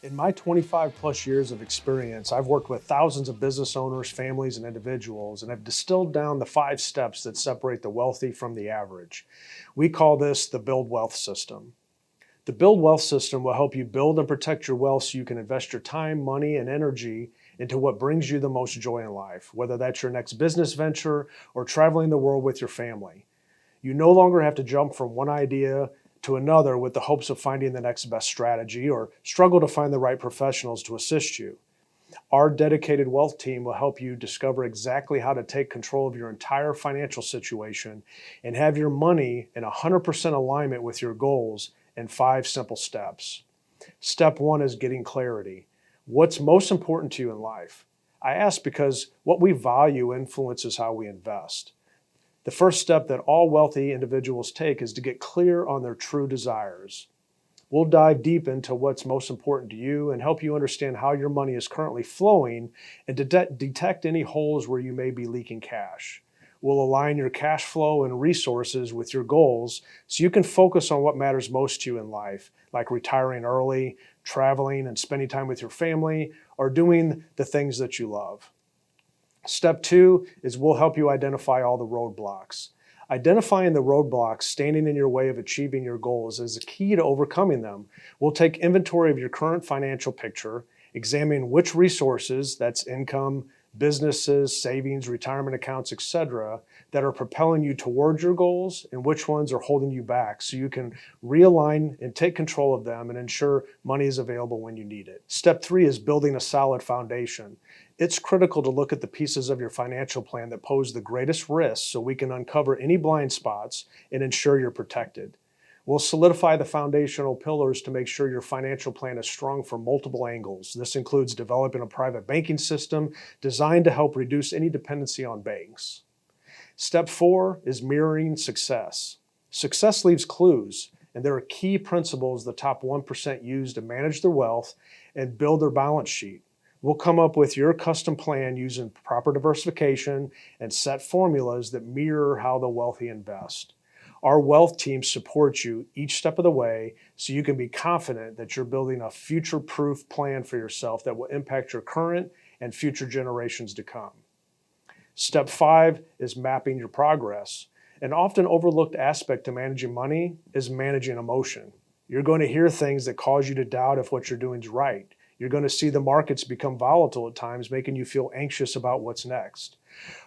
In my 25 plus years of experience, I've worked with thousands of business owners, families, and individuals, and I've distilled down the 5 steps that separate the wealthy from the average. We call this the Build Wealth System. The Build Wealth System will help you build and protect your wealth so you can invest your time, money, and energy into what brings you the most joy in life, whether that's your next business venture or traveling the world with your family. You no longer have to jump from one idea to another with the hopes of finding the next best strategy or struggle to find the right professionals to assist you. Our dedicated wealth team will help you discover exactly how to take control of your entire financial situation and have your money in 100% alignment with your goals in 5 simple steps. Step 1 is getting clarity. What's most important to you in life? I ask because what we value influences how we invest. The first step that all wealthy individuals take is to get clear on their true desires. We'll dive deep into what's most important to you and help you understand how your money is currently flowing and to detect any holes where you may be leaking cash. We'll align your cash flow and resources with your goals so you can focus on what matters most to you in life, like retiring early, traveling and spending time with your family, or doing the things that you love. Step 2 is we'll help you identify all the roadblocks. Identifying the roadblocks standing in your way of achieving your goals is the key to overcoming them. We'll take inventory of your current financial picture, examine which resources, that's income, businesses, savings, retirement accounts, etc., that are propelling you towards your goals and which ones are holding you back so you can realign and take control of them and ensure money is available when you need it. Step 3 is building a solid foundation. It's critical to look at the pieces of your financial plan that pose the greatest risk so we can uncover any blind spots and ensure you're protected. We'll solidify the foundational pillars to make sure your financial plan is strong from multiple angles. This includes developing a private banking system designed to help reduce any dependency on banks. Step 4 is mirroring success. Success leaves clues, and there are key principles the top 1% use to manage their wealth and build their balance sheet. We'll come up with your custom plan using proper diversification and set formulas that mirror how the wealthy invest. Our wealth team supports you each step of the way so you can be confident that you're building a future-proof plan for yourself that will impact your current and future generations to come. Step 5 is mapping your progress. An often overlooked aspect to managing money is managing emotion. You're going to hear things that cause you to doubt if what you're doing is right. You're going to see the markets become volatile at times, making you feel anxious about what's next.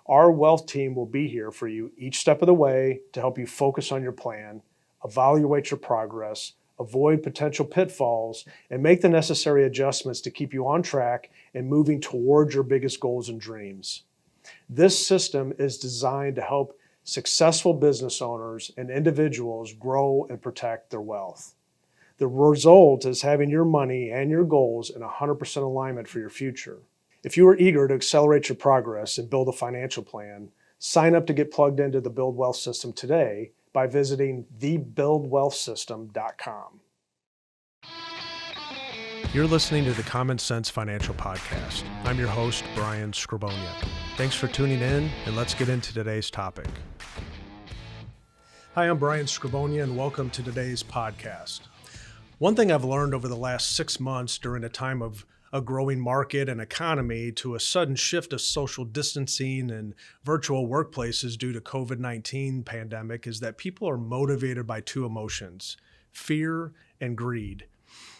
Our wealth team will be here for you each step of the way to help you focus on your plan, evaluate your progress, avoid potential pitfalls, and make the necessary adjustments to keep you on track and moving towards your biggest goals and dreams. This system is designed to help successful business owners and individuals grow and protect their wealth. The result is having your money and your goals in 100% alignment for your future. If you are eager to accelerate your progress and build a financial plan, sign up to get plugged into the Build Wealth System today by visiting thebuildwealthsystem.com. You're listening to the Common Sense Financial Podcast. I'm your host, Brian Scribonia. Thanks for tuning in, and let's get into today's topic. Hi, I'm Brian Scribonia, and welcome to today's podcast. One thing I've learned over the last 6 months during a time of a growing market and economy to a sudden shift of social distancing and virtual workplaces due to COVID-19 pandemic is that people are motivated by 2 emotions, fear and greed.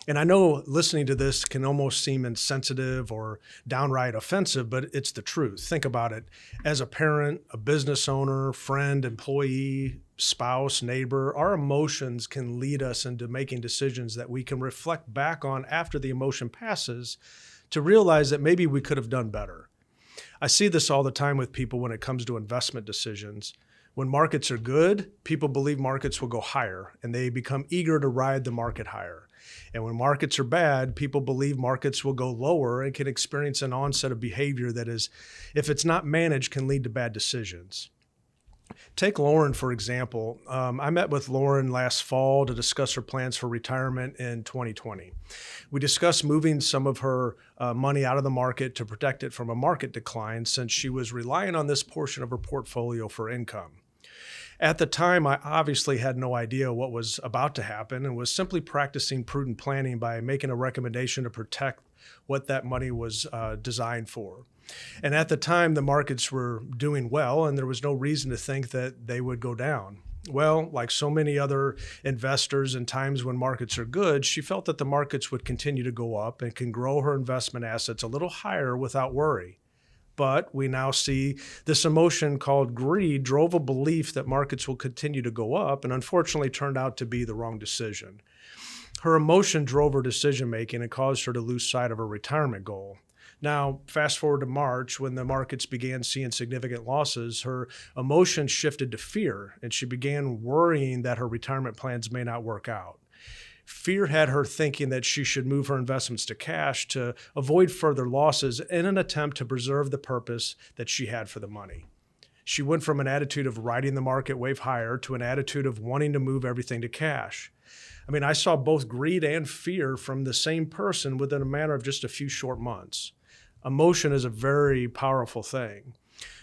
And I know listening to this can almost seem insensitive or downright offensive, but it's the truth. Think about it. As a parent, a business owner, friend, employee, spouse, neighbor, our emotions can lead us into making decisions that we can reflect back on after the emotion passes to realize that maybe we could have done better. I see this all the time with people when it comes to investment decisions. When markets are good, people believe markets will go higher and they become eager to ride the market higher. And when markets are bad, people believe markets will go lower and can experience an onset of behavior that is, if it's not managed, can lead to bad decisions. Take Lauren, for example. I met with Lauren last fall to discuss her plans for retirement in 2020. We discussed moving some of her money out of the market to protect it from a market decline since she was relying on this portion of her portfolio for income. At the time, I obviously had no idea what was about to happen and was simply practicing prudent planning by making a recommendation to protect what that money was designed for. And at the time, the markets were doing well, and there was no reason to think that they would go down. Well, like so many other investors in times when markets are good, she felt that the markets would continue to go up and can grow her investment assets a little higher without worry. But we now see this emotion called greed drove a belief that markets will continue to go up, and unfortunately turned out to be the wrong decision. Her emotion drove her decision making and caused her to lose sight of her retirement goal. Now, fast forward to March, when the markets began seeing significant losses, her emotions shifted to fear, and she began worrying that her retirement plans may not work out. Fear had her thinking that she should move her investments to cash to avoid further losses in an attempt to preserve the purpose that she had for the money. She went from an attitude of riding the market wave higher to an attitude of wanting to move everything to cash. I mean, I saw both greed and fear from the same person within a matter of just a few short months. Emotion is a very powerful thing.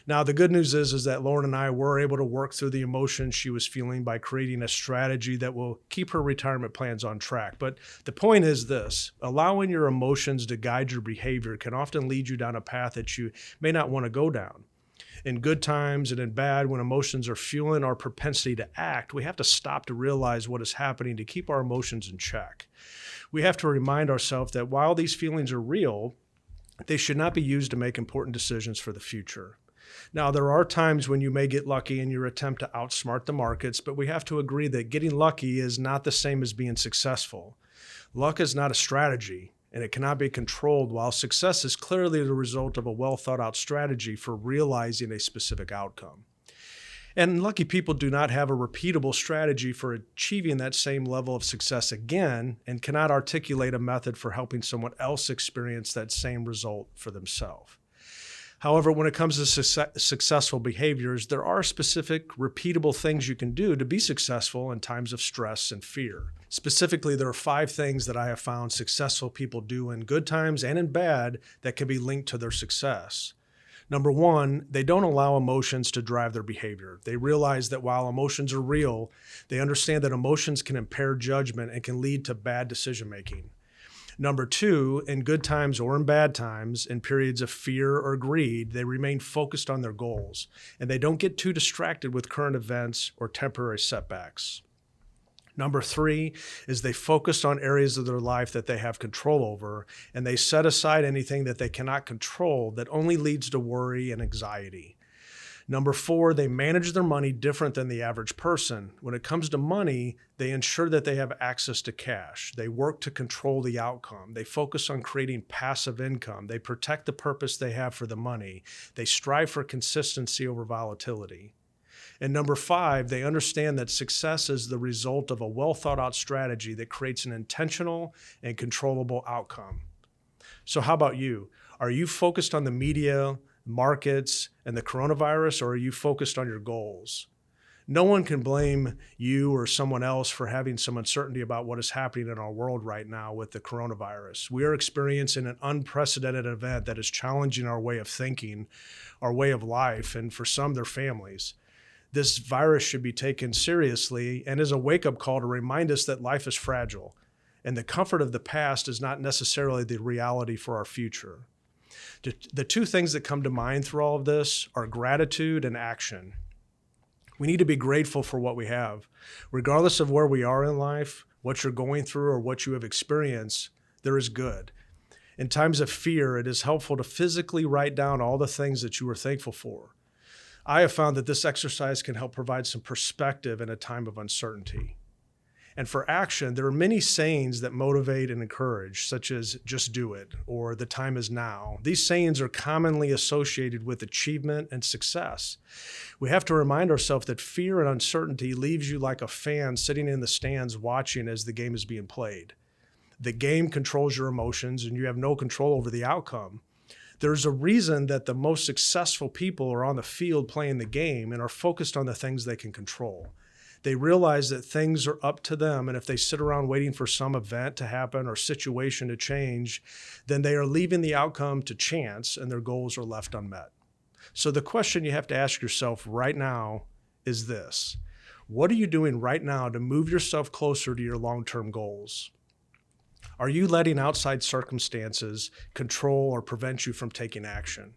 Now, the good news is that Lauren and I were able to work through the emotions she was feeling by creating a strategy that will keep her retirement plans on track. But the point is this: allowing your emotions to guide your behavior can often lead you down a path that you may not want to go down. In good times and in bad, when emotions are fueling our propensity to act, we have to stop to realize what is happening to keep our emotions in check. We have to remind ourselves that while these feelings are real, they should not be used to make important decisions for the future. Now, there are times when you may get lucky in your attempt to outsmart the markets, but we have to agree that getting lucky is not the same as being successful. Luck is not a strategy, and it cannot be controlled, while success is clearly the result of a well-thought-out strategy for realizing a specific outcome. And lucky people do not have a repeatable strategy for achieving that same level of success again, and cannot articulate a method for helping someone else experience that same result for themselves. However, when it comes to successful behaviors, there are specific, repeatable things you can do to be successful in times of stress and fear. Specifically, there are 5 things that I have found successful people do in good times and in bad that can be linked to their success. Number 1, they don't allow emotions to drive their behavior. They realize that while emotions are real, they understand that emotions can impair judgment and can lead to bad decision making. Number 2, in good times or in bad times, in periods of fear or greed, they remain focused on their goals, and they don't get too distracted with current events or temporary setbacks. Number 3 is they focus on areas of their life that they have control over, and they set aside anything that they cannot control that only leads to worry and anxiety. Number 4, they manage their money different than the average person. When it comes to money, they ensure that they have access to cash. They work to control the outcome. They focus on creating passive income. They protect the purpose they have for the money. They strive for consistency over volatility. And number 5, they understand that success is the result of a well-thought-out strategy that creates an intentional and controllable outcome. So how about you? Are you focused on the media, markets, and the coronavirus, or are you focused on your goals? No one can blame you or someone else for having some uncertainty about what is happening in our world right now with the coronavirus. We are experiencing an unprecedented event that is challenging our way of thinking, our way of life, and for some, their families. This virus should be taken seriously and is a wake-up call to remind us that life is fragile, and the comfort of the past is not necessarily the reality for our future. The 2 things that come to mind through all of this are gratitude and action. We need to be grateful for what we have. Regardless of where we are in life, what you're going through, or what you have experienced, there is good. In times of fear, it is helpful to physically write down all the things that you are thankful for. I have found that this exercise can help provide some perspective in a time of uncertainty. And for action, there are many sayings that motivate and encourage, such as "just do it" or "the time is now." These sayings are commonly associated with achievement and success. We have to remind ourselves that fear and uncertainty leaves you like a fan sitting in the stands watching as the game is being played. The game controls your emotions, and you have no control over the outcome. There's a reason that the most successful people are on the field playing the game and are focused on the things they can control. They realize that things are up to them, and if they sit around waiting for some event to happen or situation to change, then they are leaving the outcome to chance and their goals are left unmet. So the question you have to ask yourself right now is this: What are you doing right now to move yourself closer to your long-term goals? Are you letting outside circumstances control or prevent you from taking action?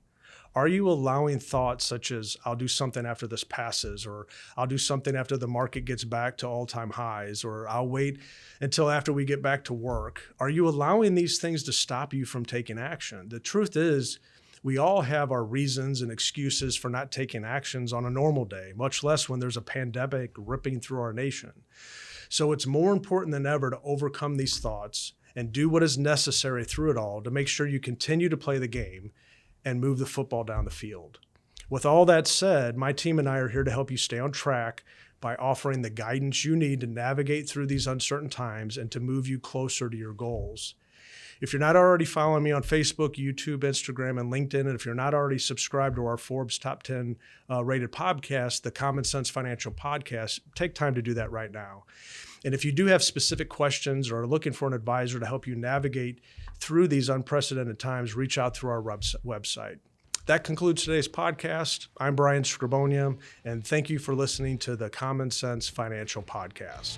Are you allowing thoughts such as, I'll do something after this passes, or I'll do something after the market gets back to all-time highs, or I'll wait until after we get back to work? Are you allowing these things to stop you from taking action? The truth is, we all have our reasons and excuses for not taking actions on a normal day, much less when there's a pandemic ripping through our nation. So it's more important than ever to overcome these thoughts and do what is necessary through it all to make sure you continue to play the game and move the football down the field. With all that said, my team and I are here to help you stay on track by offering the guidance you need to navigate through these uncertain times and to move you closer to your goals. If you're not already following me on Facebook, YouTube, Instagram, and LinkedIn, and if you're not already subscribed to our Forbes Top 10 rated podcast, the Common Sense Financial Podcast, take time to do that right now. And if you do have specific questions or are looking for an advisor to help you navigate through these unprecedented times, reach out through our website. That concludes today's podcast. I'm Brian Scribonia, and thank you for listening to the Common Sense Financial Podcast.